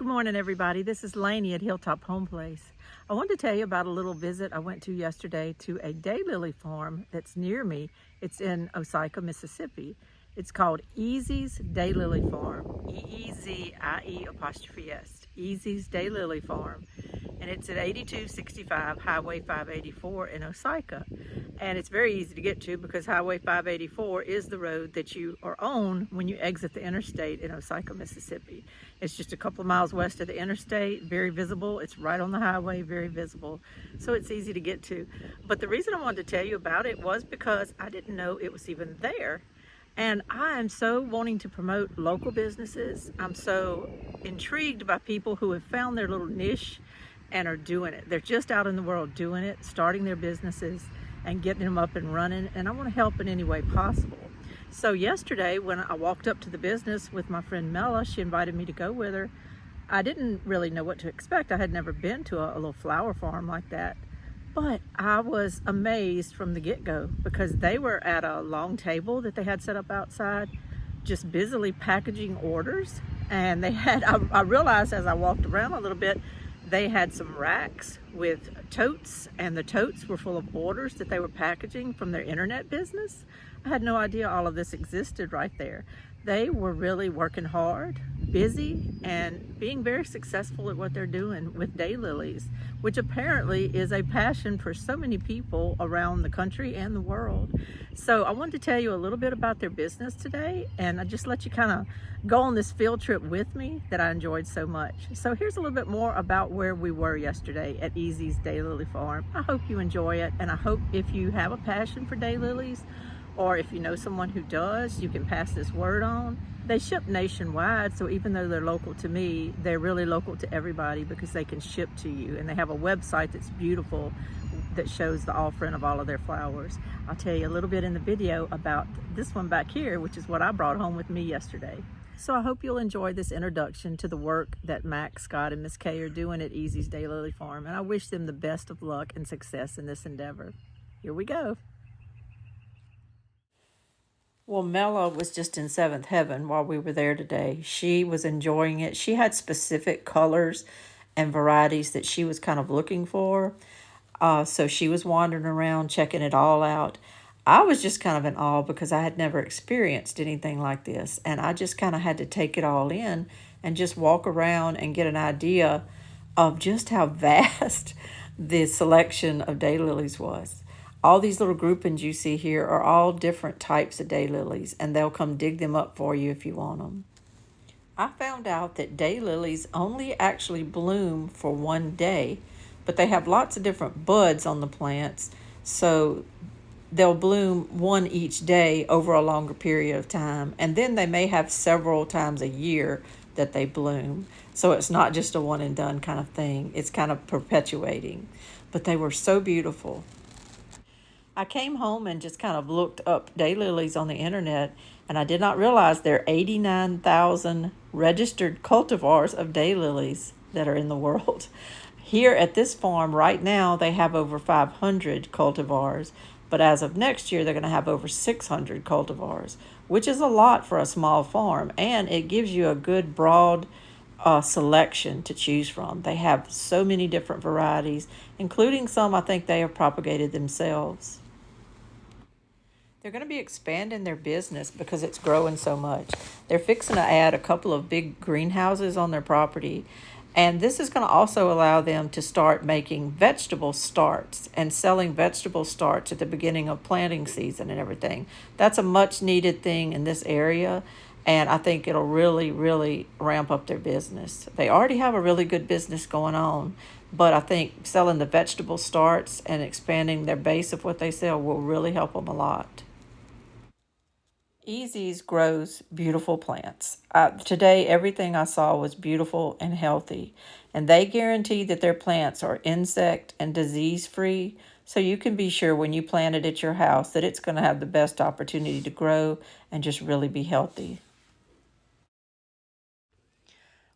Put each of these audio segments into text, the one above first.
Good morning, everybody. This is Lainey at Hilltop Home Place. I wanted to tell you about a little visit I went to yesterday to a daylily farm that's near me. It's in Osyka, Mississippi. It's called Eezie's Daylily Farm. E-E-Z-I-E apostrophe S. Eezie's Daylily Farm. And it's at 8265 Highway 584 in Osyka. And it's very easy to get to because Highway 584 is the road that you are on when you exit the interstate in Osyka, Mississippi. It's just a couple of miles west of the interstate, very visible. It's right on the highway, very visible. So it's easy to get to. But the reason I wanted to tell you about it was because I didn't know it was even there. And I am so wanting to promote local businesses. I'm so intrigued by people who have found their little niche and are doing it. They're just out in the world doing it, starting their businesses and getting them up and running. And I want to help in any way possible. So yesterday when I walked up to the business with my friend Mella, she invited me to go with her. I didn't really know what to expect. I had never been to a little flower farm like that. But I was amazed from the get-go because they were at a long table that they had set up outside, just busily packaging orders. And they had, I realized as I walked around a little bit, they had some racks with totes, and the totes were full of orders that they were packaging from their internet business. I had no idea all of this existed right there. They were really working hard, busy, and being very successful at what they're doing with daylilies, which apparently is a passion for so many people around the country and the world. So I wanted to tell you a little bit about their business today, and I just let you kind of go on this field trip with me that I enjoyed so much. So here's a little bit more about where we were yesterday at Eezie's Daylily Farm. I hope you enjoy it, and I hope if you have a passion for daylilies, or if you know someone who does, you can pass this word on. They ship nationwide, so even though they're local to me, they're really local to everybody because they can ship to you. And they have a website that's beautiful that shows the offering of all of their flowers. I'll tell you a little bit in the video about this one back here, which is what I brought home with me yesterday. So I hope you'll enjoy this introduction to the work that Mac, Scott, and Miss Kay are doing at Eezie's Daylily Farm. And I wish them the best of luck and success in this endeavor. Here we go. Well, Mella was just in seventh heaven while we were there today. She was enjoying it. She had specific colors and varieties that she was kind of looking for. So she was wandering around, checking it all out. I was just kind of in awe because I had never experienced anything like this. And I just kind of had to take it all in and just walk around and get an idea of just how vast the selection of daylilies was. All these little groupings you see here are all different types of daylilies, and they'll come dig them up for you if you want them. I found out that daylilies only actually bloom for one day, but they have lots of different buds on the plants, so they'll bloom one each day over a longer period of time, and then they may have several times a year that they bloom. So it's not just a one and done kind of thing. It's kind of perpetuating. But they were so beautiful. I came home and just kind of looked up daylilies on the internet, and I did not realize there are 89,000 registered cultivars of daylilies that are in the world. Here at this farm right now, they have over 500 cultivars, but as of next year, they're going to have over 600 cultivars, which is a lot for a small farm, and it gives you a good broad selection to choose from. They have so many different varieties, including some I think they have propagated themselves. They're going to be expanding their business because it's growing so much. They're fixing to add a couple of big greenhouses on their property. And this is going to also allow them to start making vegetable starts and selling vegetable starts at the beginning of planting season and everything. That's a much needed thing in this area. And I think it'll really, really ramp up their business. They already have a really good business going on, but I think selling the vegetable starts and expanding their base of what they sell will really help them a lot. Eezee's grows beautiful plants. Today, everything I saw was beautiful and healthy, and they guarantee that their plants are insect and disease free, so you can be sure when you plant it at your house that it's going to have the best opportunity to grow and just really be healthy.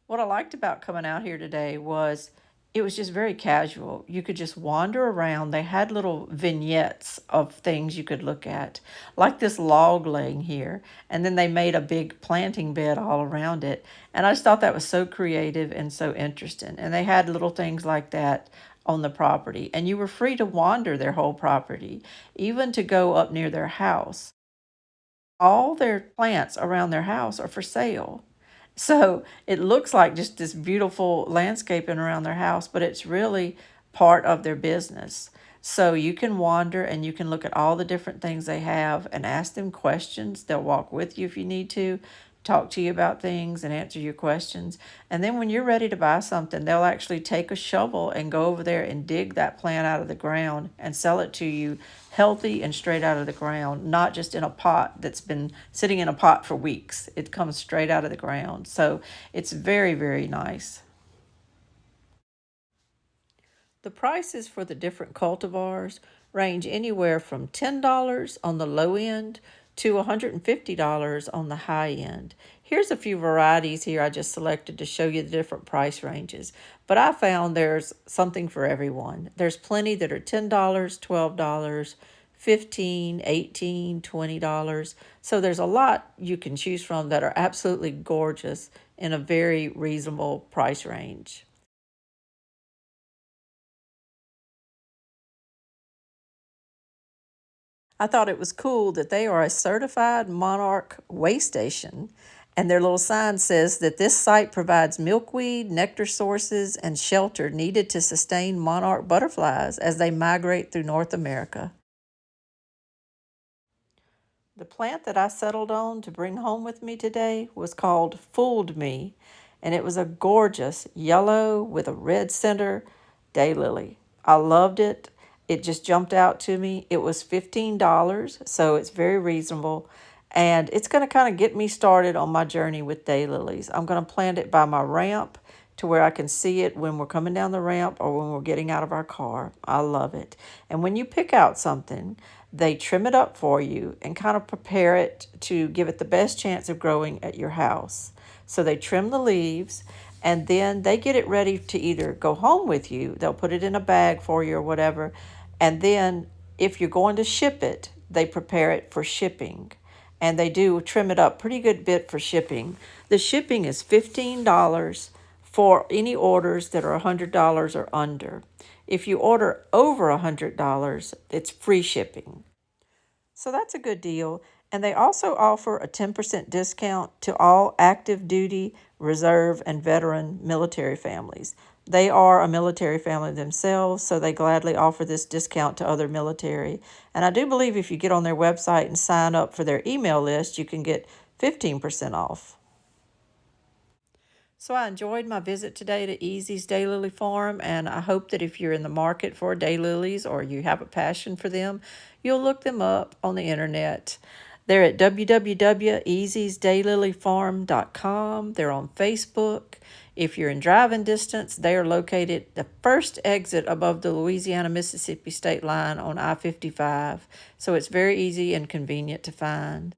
What I liked about coming out here today was It was just very casual. You could just wander around. They had little vignettes of things you could look at, like this log laying here. And then they made a big planting bed all around it. And I just thought that was so creative and so interesting. And they had little things like that on the property. And you were free to wander their whole property, even to go up near their house. All their plants around their house are for sale. So it looks like just this beautiful landscaping around their house, but it's really part of their business. So you can wander and you can look at all the different things they have and ask them questions. They'll walk with you if you need to, talk to you about things and answer your questions. And then when you're ready to buy something, they'll actually take a shovel and go over there and dig that plant out of the ground and sell it to you healthy and straight out of the ground, not just in a pot that's been sitting in a pot for weeks. It comes straight out of the ground. So it's very, very nice. The prices for the different cultivars range anywhere from $10 on the low end to $150 on the high end. Here's a few varieties here I just selected to show you the different price ranges. But I found there's something for everyone. There's plenty that are $10, $12, $15, $18, $20. So there's a lot you can choose from that are absolutely gorgeous in a very reasonable price range. I thought it was cool that they are a certified monarch way station, and their little sign says that this site provides milkweed, nectar sources, and shelter needed to sustain monarch butterflies as they migrate through North America. The plant that I settled on to bring home with me today was called Fooled Me, and it was a gorgeous yellow with a red center daylily. I loved it. It just jumped out to me. It was $15, so it's very reasonable. And it's going to kind of get me started on my journey with daylilies. I'm going to plant it by my ramp to where I can see it when we're coming down the ramp or when we're getting out of our car. I love it. And when you pick out something, they trim it up for you and kind of prepare it to give it the best chance of growing at your house. So they trim the leaves and then they get it ready to either go home with you. They'll put it in a bag for you or whatever. And then if you're going to ship it, they prepare it for shipping. And they do trim it up pretty good bit for shipping. The shipping is $15 for any orders that are $100 or under. If you order over $100, it's free shipping. So that's a good deal. And they also offer a 10% discount to all active duty, reserve, and veteran military families. They are a military family themselves, so they gladly offer this discount to other military. And I do believe if you get on their website and sign up for their email list, you can get 15% off. So I enjoyed my visit today to Eezie's Daylily Farm, and I hope that if you're in the market for daylilies or you have a passion for them, you'll look them up on the internet. They're at www.easy'sdaylilyfarm.com. They're on Facebook. If you're in driving distance, they are located the first exit above the Louisiana-Mississippi state line on I-55. So it's very easy and convenient to find.